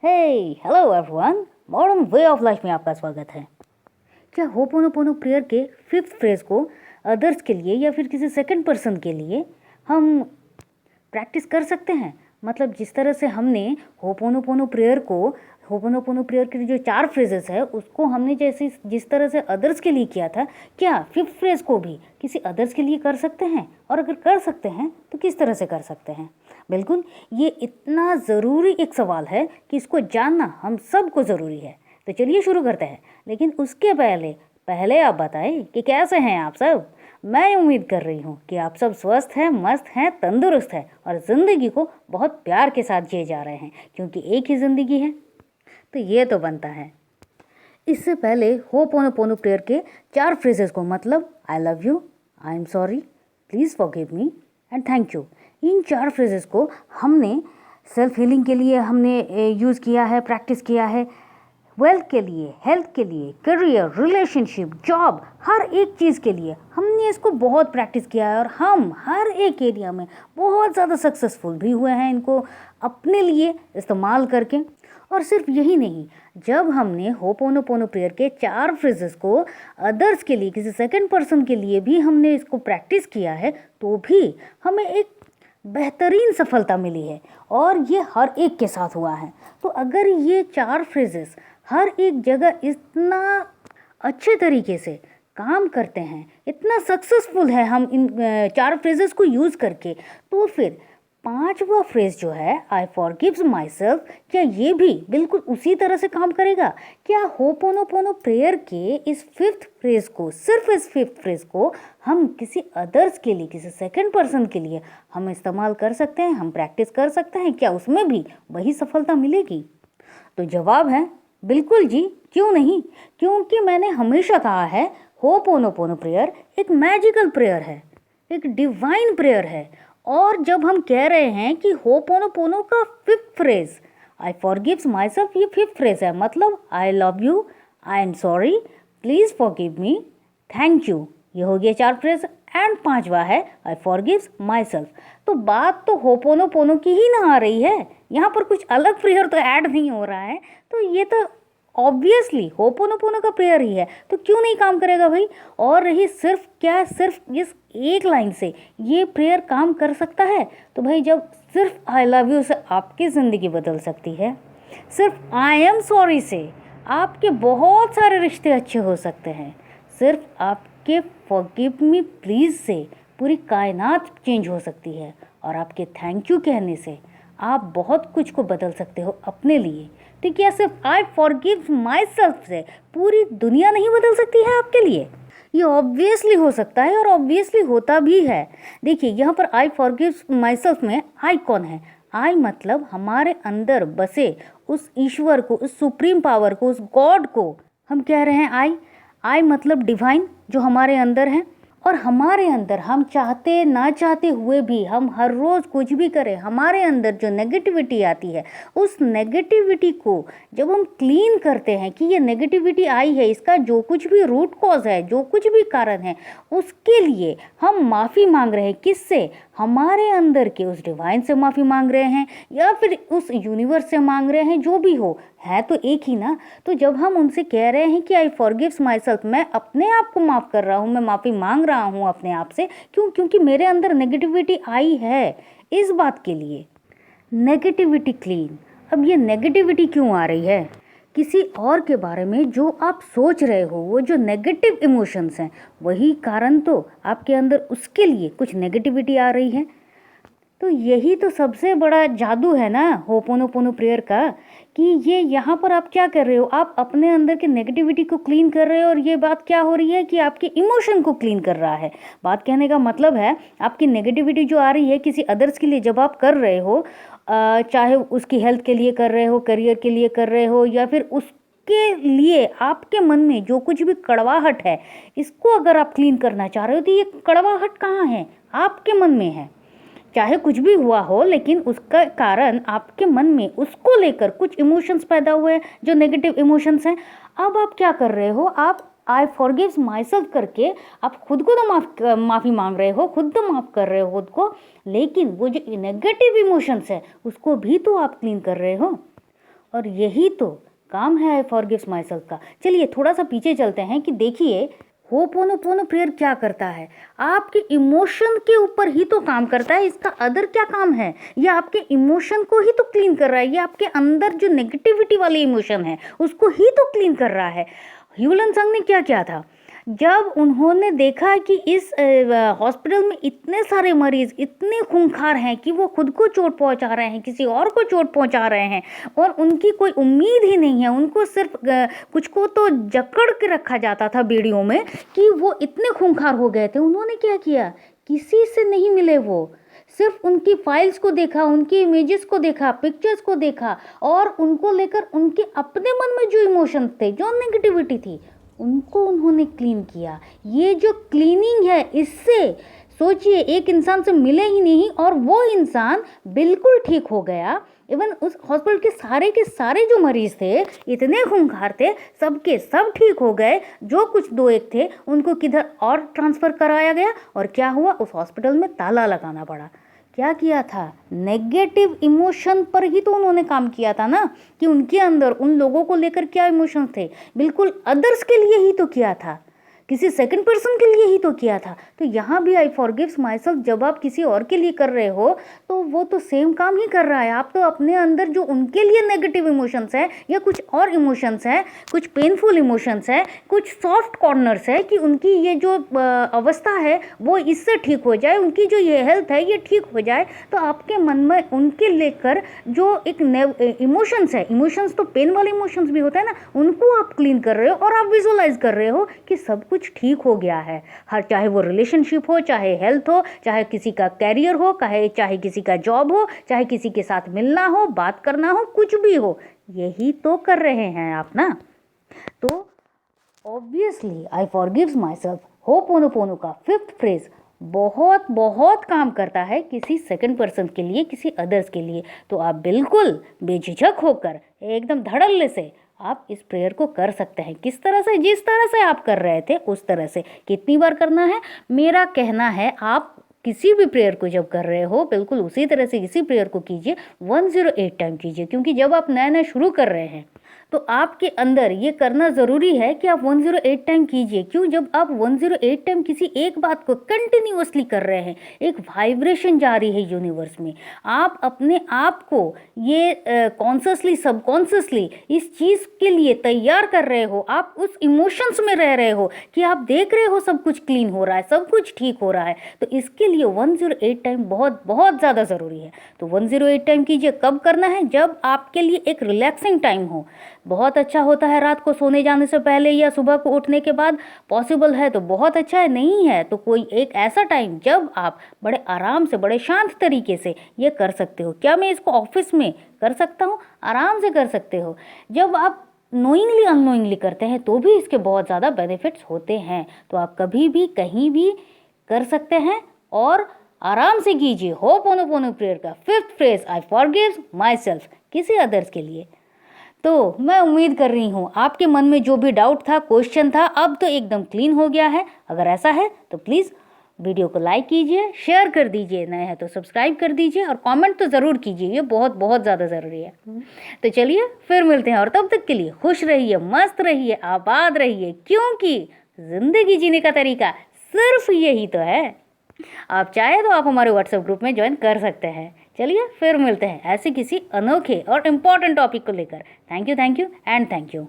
Hey hello everyone, modern way of life में आपका स्वागत है। क्या होपोनोपोनो प्रेयर के फिफ्थ फ्रेज को अदर्स के लिए या फिर किसी सेकंड पर्सन के लिए हम प्रैक्टिस कर सकते हैं? मतलब जिस तरह से हमने होपोनोपोनो प्रेयर के जो 4 फ्रेजेस है उसको हमने जैसे जिस तरह से अदर्स के लिए किया था, क्या फिफ्थ फ्रेज को भी किसी अदर्स के लिए कर सकते हैं? और अगर कर सकते हैं तो किस तरह से कर सकते हैं? बिल्कुल, ये इतना ज़रूरी एक सवाल है कि इसको जानना हम सबको ज़रूरी है। तो चलिए शुरू करते हैं, लेकिन उसके पहले आप बताएं कि कैसे हैं आप सब। मैं उम्मीद कर रही हूँ कि आप सब स्वस्थ हैं, मस्त हैं, तंदुरुस्त हैं और ज़िंदगी को बहुत प्यार के साथ जिए जा रहे हैं, क्योंकि एक ही ज़िंदगी है तो ये तो बनता है। इससे पहले होपोनोपोनो प्रेयर के 4 फ्रेजेस को, मतलब I love you, I am sorry, please forgive me and thank you, in 4 phrases को हमने सेल्फ हीलिंग के लिए हमने यूज़ किया है, प्रैक्टिस किया है। वेल्थ के लिए, हेल्थ के लिए, करियर, रिलेशनशिप, जॉब, हर एक चीज़ के लिए हमने इसको बहुत प्रैक्टिस किया है और हम हर एक एरिया में बहुत ज़्यादा सक्सेसफुल भी हुए हैं इनको अपने लिए इस्तेमाल करके। और सिर्फ यही नहीं, जब हमने होपोनोपोनो प्रेयर के 4 फ्रेजेस को अदर्स के लिए, किसी सेकंड पर्सन के लिए भी हमने इसको प्रैक्टिस किया है, तो भी हमें एक बेहतरीन सफलता मिली है और ये हर एक के साथ हुआ है। तो अगर ये 4 फ्रेजेस हर एक जगह इतना अच्छे तरीके से काम करते हैं, इतना सक्सेसफुल है हम इन 4 फ्रेजेस को यूज़ करके, तो फिर 5वां फ्रेज जो है आई फॉरगिव्स माई सेल्फ, क्या ये भी बिल्कुल उसी तरह से काम करेगा? क्या होपोनोपोनो प्रेयर के इस फिफ्थ फ्रेज को, सिर्फ इस फिफ्थ फ्रेज को हम किसी अदर्स के लिए, किसी सेकंड पर्सन के लिए हम इस्तेमाल कर सकते हैं, हम प्रैक्टिस कर सकते हैं? क्या उसमें भी वही सफलता मिलेगी? तो जवाब है बिल्कुल जी, क्यों नहीं। क्योंकि मैंने हमेशा कहा है होपोनोपोनो प्रेयर एक मैजिकल प्रेयर है, एक डिवाइन प्रेयर है। और जब हम कह रहे हैं कि होपोनोपोनो का fifth phrase I forgives my self, ये फिफ्थ फ्रेज है, मतलब I love you, I am sorry, please forgive me, thank you, ये हो गया 4 फ्रेज। एंड 5वां है आई फॉरगिव्स माई सेल्फ। तो बात तो होपोनोपोनो की ही ना आ रही है, यहाँ पर कुछ अलग प्रेयर तो ऐड नहीं हो रहा है। तो ये तो ऑब्वियसली होपोनोपोनो का प्रेयर ही है, तो क्यों नहीं काम करेगा भाई। और रही सिर्फ इस एक लाइन से ये प्रेयर काम कर सकता है, तो भाई जब सिर्फ आई लव यू से आपकी ज़िंदगी बदल सकती है, सिर्फ आई एम सॉरी से आपके बहुत सारे रिश्ते अच्छे हो सकते हैं, सिर्फ आपके फॉरगिव मी प्लीज़ से पूरी कायनात चेंज हो सकती है, और आपके थैंक यू कहने से आप बहुत कुछ को बदल सकते हो अपने लिए, तो क्या सिर्फ आई फॉरगिव माई सेल्फ से पूरी दुनिया नहीं बदल सकती है आपके लिए? ये ऑब्वियसली हो सकता है और ऑब्वियसली होता भी है। देखिए यहाँ पर आई फॉरगिव माई सेल्फ में आई कौन है? आई मतलब हमारे अंदर बसे उस ईश्वर को, उस सुप्रीम पावर को, उस गॉड को हम कह रहे हैं आई मतलब डिवाइन जो हमारे अंदर है। और हमारे अंदर हम चाहते ना चाहते हुए भी हम हर रोज़ कुछ भी करें, हमारे अंदर जो नेगेटिविटी आती है, उस नेगेटिविटी को जब हम क्लीन करते हैं कि ये नेगेटिविटी आई है, इसका जो कुछ भी रूट कॉज है, जो कुछ भी कारण है, उसके लिए हम माफ़ी मांग रहे हैं। किससे? हमारे अंदर के उस डिवाइन से माफ़ी मांग रहे हैं या फिर उस यूनिवर्स से मांग रहे हैं, जो भी हो, है तो एक ही ना। तो जब हम उनसे कह रहे हैं कि आई फॉरगिव्स माई सेल्फ, मैं अपने आप को माफ़ कर रहा हूँ, मैं माफ़ी मांग रहा हूँ अपने आप से, क्योंकि मेरे अंदर नेगेटिविटी आई है, इस बात के लिए नेगेटिविटी क्लीन। अब ये नेगेटिविटी क्यों आ रही है? किसी और के बारे में जो आप सोच रहे हो, वो जो नेगेटिव इमोशंस हैं, वही कारण तो आपके अंदर उसके लिए कुछ नेगेटिविटी आ रही है। तो यही तो सबसे बड़ा जादू है ना होपोनोपोनो प्रेयर का, कि ये यहाँ पर आप क्या कर रहे हो, आप अपने अंदर के नेगेटिविटी को क्लीन कर रहे हो, और ये बात क्या हो रही है कि आपके इमोशन को क्लीन कर रहा है। बात कहने का मतलब है आपकी नेगेटिविटी जो आ रही है किसी अदर्स के लिए जब आप कर रहे हो, चाहे उसकी हेल्थ के लिए कर रहे हो, करियर के लिए कर रहे हो, या फिर उसके लिए आपके मन में जो कुछ भी कड़वाहट है, इसको अगर आप क्लीन करना चाह रहे हो, तो ये कड़वाहट कहाँ है? आपके मन में है। चाहे कुछ भी हुआ हो, लेकिन उसका कारण आपके मन में उसको लेकर कुछ इमोशंस पैदा हुए हैं, जो नेगेटिव इमोशंस हैं। अब आप क्या कर रहे हो? आप आई फॉरगिव्स माई सेल्फ करके आप खुद को तो माफ़ी मांग रहे हो, खुद तो माफ़ कर रहे हो खुद को, लेकिन वो जो नेगेटिव इमोशंस है उसको भी तो आप क्लीन कर रहे हो। और यही तो काम है आई फॉरगिव्स माई सेल्फ का। चलिए थोड़ा सा पीछे चलते हैं कि देखिए होपोनोपोनो प्रेयर क्या करता है। आपके इमोशन के ऊपर ही तो काम करता है, इसका अदर क्या काम है। ये आपके इमोशन को ही तो क्लीन कर रहा है, ये आपके अंदर जो नेगेटिविटी वाले इमोशन है उसको ही तो क्लीन कर रहा है। ह्यूलन संग ने क्या किया था, जब उन्होंने देखा कि इस हॉस्पिटल में इतने सारे मरीज इतने खूंखार हैं कि वो खुद को चोट पहुंचा रहे हैं, किसी और को चोट पहुंचा रहे हैं और उनकी कोई उम्मीद ही नहीं है, उनको सिर्फ कुछ को तो जकड़ के रखा जाता था बेड़ियों में कि वो इतने खूंखार हो गए थे। उन्होंने क्या किया, किसी से नहीं मिले, वो सिर्फ उनकी फाइल्स को देखा, उनकी इमेजेस को देखा, पिक्चर्स को देखा और उनको लेकर उनके अपने मन में जो इमोशंस थे, जो नेगेटिविटी थी, उनको उन्होंने क्लीन किया। ये जो क्लीनिंग है, इससे सोचिए एक इंसान से मिले ही नहीं और वो इंसान बिल्कुल ठीक हो गया। इवन उस हॉस्पिटल के सारे जो मरीज थे, इतने खूंखार थे, सबके सब ठीक हो गए। जो कुछ दो एक थे उनको किधर और ट्रांसफ़र कराया गया और क्या हुआ, उस हॉस्पिटल में ताला लगाना पड़ा। क्या किया था, नेगेटिव इमोशन पर ही तो उन्होंने काम किया था ना, कि उनके अंदर उन लोगों को लेकर क्या इमोशंस थे, बिल्कुल अदर्स के लिए ही तो किया था, किसी सेकंड पर्सन के लिए ही तो किया था। तो यहाँ भी आई फॉरगिव्स माई सेल्फ जब आप किसी और के लिए कर रहे हो तो वो तो सेम काम ही कर रहा है। आप तो अपने अंदर जो उनके लिए नेगेटिव इमोशंस है या कुछ और इमोशंस है, कुछ पेनफुल इमोशंस है, कुछ सॉफ्ट कॉर्नर्स है कि उनकी ये जो अवस्था है वो इससे ठीक हो जाए, उनकी जो ये हेल्थ है ये ठीक हो जाए, तो आपके मन में उनके लेकर जो एक इमोशंस है, इमोशंस तो पेन वाले इमोशंस भी होते हैं ना, उनको आप क्लीन कर रहे हो और आप विजुअलाइज कर रहे हो कि सब कुछ ठीक हो गया है। हर चाहे वो रिलेशनशिप हो, चाहे हेल्थ हो, चाहे किसी का कैरियर हो, चाहे किसी का जॉब हो, चाहे किसी के साथ मिलना हो, बात करना हो, कुछ भी हो, यही तो कर रहे हैं आप ना। तो obviously I forgives my self ho'oponopono का 5th फ्रेज बहुत बहुत काम करता है किसी सेकंड पर्सन के लिए, किसी अदर्स के लिए। तो आप बिल्कुल बेझिझक होकर एकदम धड़ल्ले से आप इस प्रेयर को कर सकते हैं। किस तरह से, जिस तरह से आप कर रहे थे उस तरह से। कितनी बार करना है, मेरा कहना है आप किसी भी प्रेयर को जब कर रहे हो बिल्कुल उसी तरह से इसी प्रेयर को कीजिए, 108 टाइम कीजिए। क्योंकि जब आप नया नया शुरू कर रहे हैं तो आपके अंदर ये करना ज़रूरी है कि आप 108 टाइम कीजिए। क्यों, जब आप 108 टाइम किसी एक बात को कंटिन्यूअसली कर रहे हैं, एक वाइब्रेशन जा रही है यूनिवर्स में, आप अपने आप को ये कॉन्शियसली सबकॉन्शियसली इस चीज़ के लिए तैयार कर रहे हो। आप उस इमोशंस में रह रहे हो कि आप देख रहे हो सब कुछ क्लीन हो रहा है, सब कुछ ठीक हो रहा है। तो इसके लिए 108 टाइम बहुत बहुत ज़्यादा ज़रूरी है। तो 108 टाइम कीजिए। कब करना है, जब आपके लिए एक रिलैक्सिंग टाइम हो। बहुत अच्छा होता है रात को सोने जाने से पहले या सुबह को उठने के बाद, पॉसिबल है तो बहुत अच्छा है, नहीं है तो कोई एक ऐसा टाइम जब आप बड़े आराम से, बड़े शांत तरीके से ये कर सकते हो। क्या मैं इसको ऑफिस में कर सकता हूँ? आराम से कर सकते हो। जब आप नोइंगली अननोइंगली करते हैं तो भी इसके बहुत ज़्यादा बेनिफिट्स होते हैं। तो आप कभी भी कहीं भी कर सकते हैं और आराम से कीजिए होपोनोपोनो प्रेयर का 5th phrase, I forgives my self, किसी अदर्स के लिए। तो मैं उम्मीद कर रही हूँ आपके मन में जो भी डाउट था, क्वेश्चन था, अब तो एकदम क्लीन हो गया है। अगर ऐसा है तो प्लीज़ वीडियो को लाइक कीजिए, शेयर कर दीजिए, नए हैं तो सब्सक्राइब कर दीजिए और कमेंट तो ज़रूर कीजिए, ये बहुत बहुत ज़्यादा ज़रूरी है। तो चलिए फिर मिलते हैं और तब तक के लिए खुश रहिए, मस्त रहिए, आबाद रहिए, क्योंकि ज़िंदगी जीने का तरीका सिर्फ यही तो है। आप चाहे तो आप हमारे व्हाट्सएप ग्रुप में ज्वाइन कर सकते हैं। चलिए फिर मिलते हैं ऐसे किसी अनोखे और इम्पॉर्टेंट टॉपिक को लेकर। Thank you and thank you.